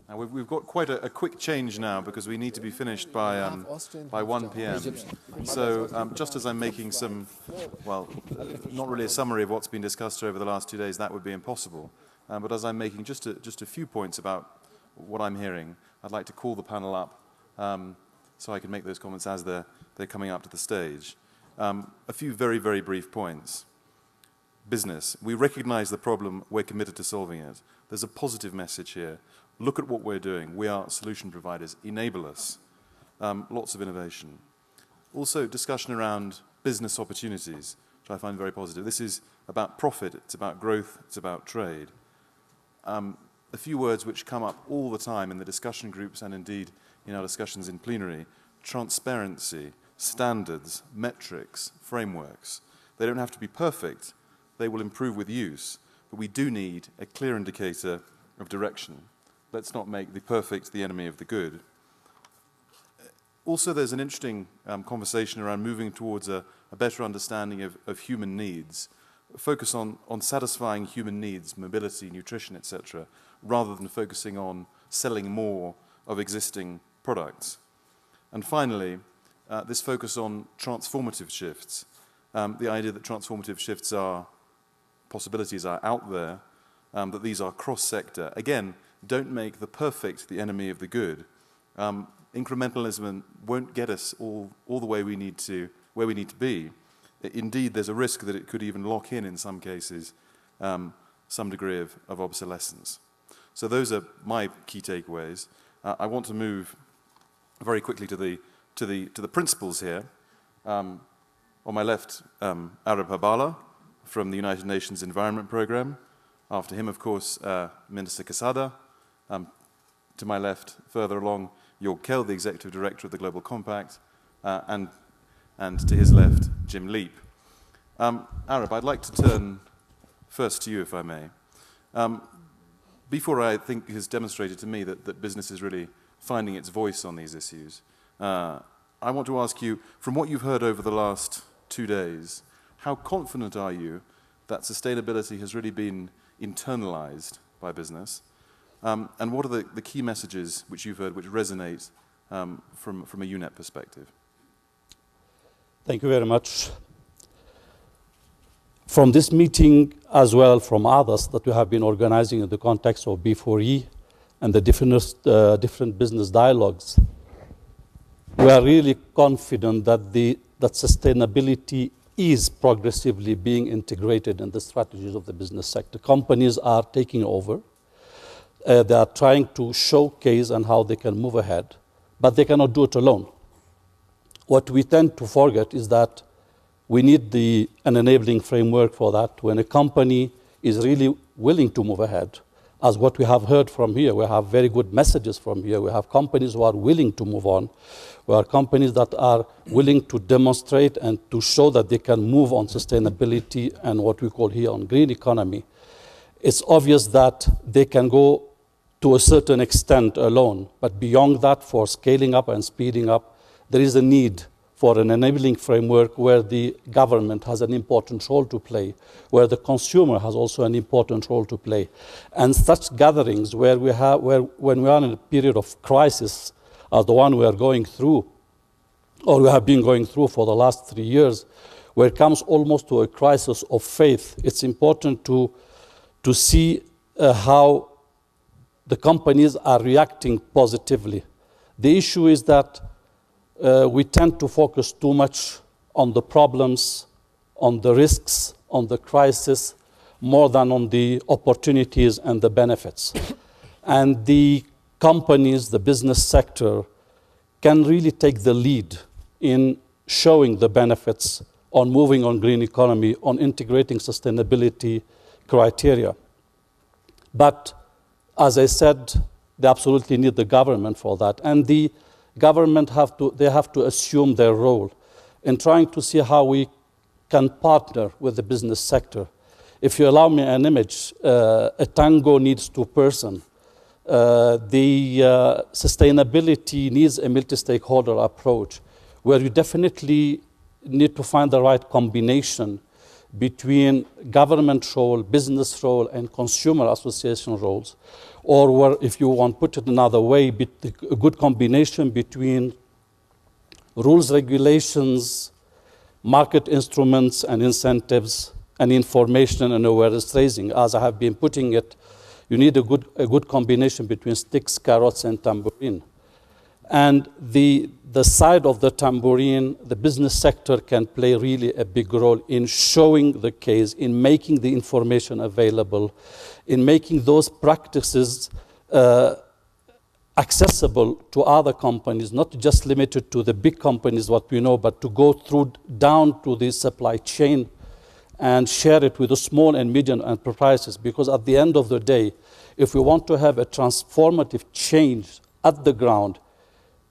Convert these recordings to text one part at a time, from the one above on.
Now we've got quite a quick change now because we need to be finished by 1 p.m. So just as I'm making some, well, not really a summary of what's been discussed over the last 2 days, that would be impossible. But as I'm making just a few points about what I'm hearing, I'd like to call the panel up so I can make those comments as they're coming up to the stage. A few very, very brief points. Business. We recognize the problem. We're committed to solving it. There's a positive message here. Look at what we're doing. We are solution providers. Enable us. Lots of innovation. Also, discussion around business opportunities, which I find very positive. This is about profit. It's about growth. It's about trade. A few words which come up all the time in the discussion groups and indeed in our discussions in plenary. Transparency, standards, metrics, frameworks. They don't have to be perfect. They will improve with use. But we do need a clear indicator of direction. Let's not make the perfect the enemy of the good. Also, there's an interesting conversation around moving towards a better understanding of human needs. Focus on satisfying human needs, mobility, nutrition, etc., rather than focusing on selling more of existing products. And finally, this focus on transformative shifts. The idea that transformative shifts possibilities are out there, that these are cross-sector. Again, don't make the perfect the enemy of the good. Incrementalism won't get us all the way where we need to be. Indeed, there's a risk that it could even lock in some cases, some degree of obsolescence. So those are my key takeaways. I want to move very quickly to the principles here. On my left, Arab Hoballah from the United Nations Environment Programme. After him, of course, Minister Quesada. To my left, further along, Georg Kell, the Executive Director of the Global Compact, and to his left, Jim Leape. Arab, I'd like to turn first to you, if I may. Before I think has demonstrated to me that business is really finding its voice on these issues, I want to ask you, from what you've heard over the last 2 days, how confident are you that sustainability has really been internalized by business? And what are the key messages which you've heard which resonate from a UNEP perspective? Thank you very much. From this meeting, as well from others that we have been organizing in the context of B4E and the different business dialogues, we are really confident that sustainability is progressively being integrated in the strategies of the business sector. Companies are taking over. They are trying to showcase and how they can move ahead, but they cannot do it alone. What we tend to forget is that we need an enabling framework for that. When a company is really willing to move ahead, as what we have heard from here, we have very good messages from here. We have companies who are willing to move on. We have companies that are willing to demonstrate and to show that they can move on sustainability and what we call here on green economy. It's obvious that they can go to a certain extent alone, but beyond that, for scaling up and speeding up, there is a need for an enabling framework where the government has an important role to play, where the consumer has also an important role to play. And such gatherings when we are in a period of crisis, as the one we are going through, or we have been going through for the last 3 years, where it comes almost to a crisis of faith, it's important to see how the companies are reacting positively. The issue is that we tend to focus too much on the problems, on the risks, on the crisis, more than on the opportunities and the benefits. And the companies, the business sector, can really take the lead in showing the benefits on moving on green economy, on integrating sustainability criteria. But as I said, they absolutely need the government for that. And the government have to assume their role in trying to see how we can partner with the business sector. If you allow me an image, a tango needs 2 persons. The sustainability needs a multi-stakeholder approach where you definitely need to find the right combination between government role, business role, and consumer association roles, or where, if you want to put it another way, a good combination between rules, regulations, market instruments and incentives, and information and awareness raising. As I have been putting it, you need a good combination between sticks, carrots, and tambourine. And the side of the tambourine, the business sector can play really a big role in showing the case, in making the information available, in making those practices accessible to other companies, not just limited to the big companies, what we know, but to go through down to the supply chain and share it with the small and medium enterprises. Because at the end of the day, if we want to have a transformative change at the ground,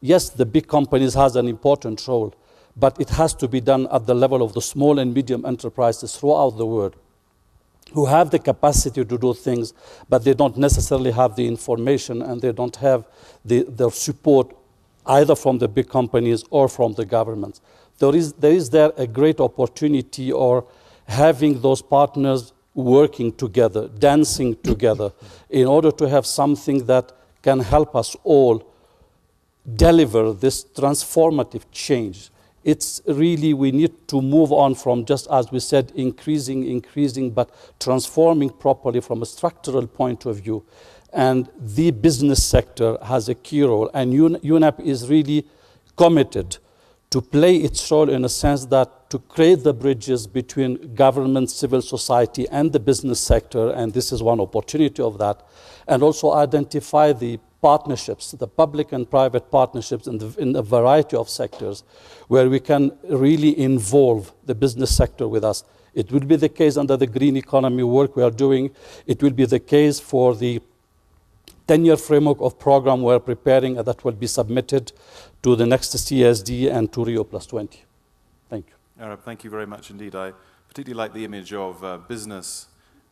yes, the big companies has an important role, but it has to be done at the level of the small and medium enterprises throughout the world, who have the capacity to do things, but they don't necessarily have the information and they don't have the support either from the big companies or from the governments. There is there a great opportunity, or having those partners working together, dancing together, in order to have something that can help us all deliver this transformative change. It's really, we need to move on from just, as we said, increasing, but transforming properly from a structural point of view. And the business sector has a key role, and UNEP is really committed to play its role in a sense that to create the bridges between government, civil society, and the business sector, and this is one opportunity of that, and also identify the partnerships, the public and private partnerships in a variety of sectors where we can really involve the business sector with us. It will be the case under the green economy work we are doing. It will be the case for the 10-year framework of program we're preparing that will be submitted to the next CSD and to Rio +20. Thank you. Arab, thank you very much indeed. I particularly like the image of business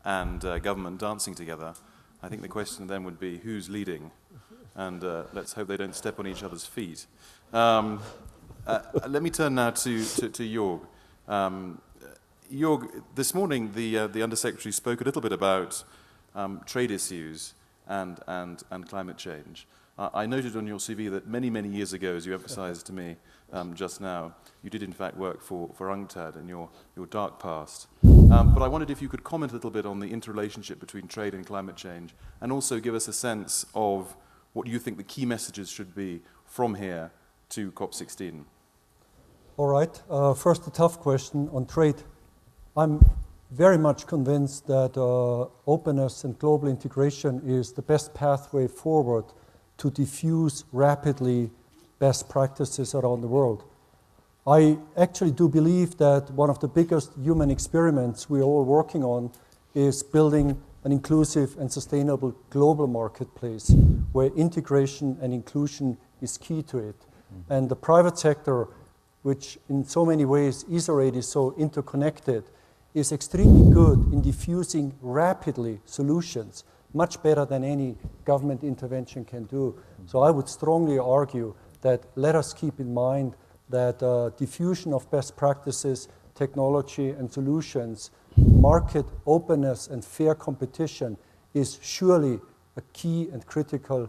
and government dancing together. I think the question then would be, who's leading? And let's hope they don't step on each other's feet. Let me turn now to Georg. Georg, this morning the Undersecretary spoke a little bit about trade issues and climate change. I noted on your CV that many, many years ago, as you emphasized to me just now, you did in fact work for UNCTAD in your dark past. But I wondered if you could comment a little bit on the interrelationship between trade and climate change, and also give us a sense of what you think the key messages should be from here to COP16. All right. First, a tough question on trade. I'm very much convinced that openness and global integration is the best pathway forward to diffuse rapidly best practices around the world. I actually do believe that one of the biggest human experiments we're all working on is building an inclusive and sustainable global marketplace where integration and inclusion is key to it. And the private sector, which in so many ways is already so interconnected, is extremely good in diffusing rapidly solutions, much better than any government intervention can do. So I would strongly argue that let us keep in mind that diffusion of best practices, technology and solutions, market openness and fair competition is surely a key and critical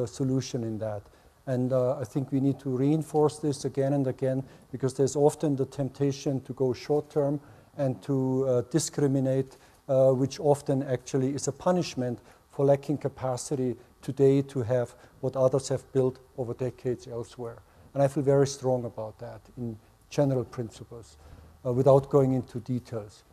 solution in that. And I think we need to reinforce this again and again, because there's often the temptation to go short term and to discriminate, which often actually is a punishment for lacking capacity today to have what others have built over decades elsewhere. And I feel very strong about that in general principles, without going into details.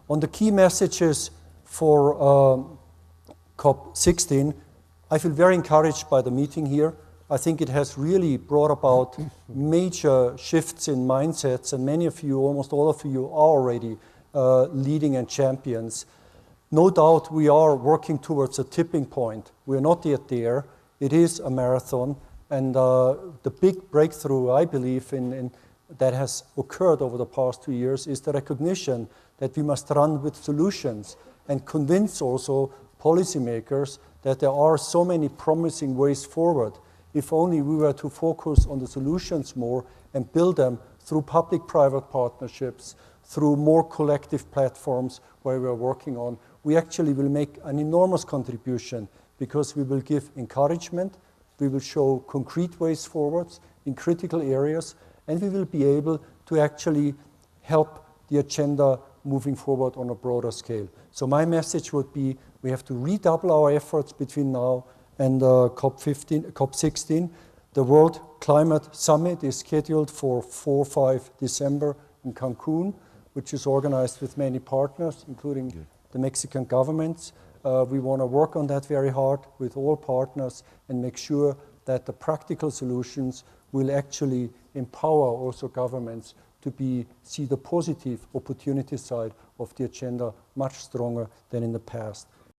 On the key messages for COP16, I feel very encouraged by the meeting here. I think it has really brought about major shifts in mindsets, and many of you, almost all of you, are already leading and champions. No doubt we are working towards a tipping point. We're not yet there. It is a marathon, and the big breakthrough, I believe, that has occurred over the past 2 years is the recognition that we must run with solutions and convince also policymakers that there are so many promising ways forward. If only we were to focus on the solutions more and build them through public-private partnerships, through more collective platforms where we're working on, we actually will make an enormous contribution because we will give encouragement, we will show concrete ways forwards in critical areas, and we will be able to actually help the agenda moving forward on a broader scale. So my message would be we have to redouble our efforts between now and COP16. The World Climate Summit is scheduled for 4-5 December in Cancun, which is organized with many partners, including the Mexican governments. We want to work on that very hard with all partners and make sure that the practical solutions will actually empower also governments to see the positive opportunity side of the agenda much stronger than in the past.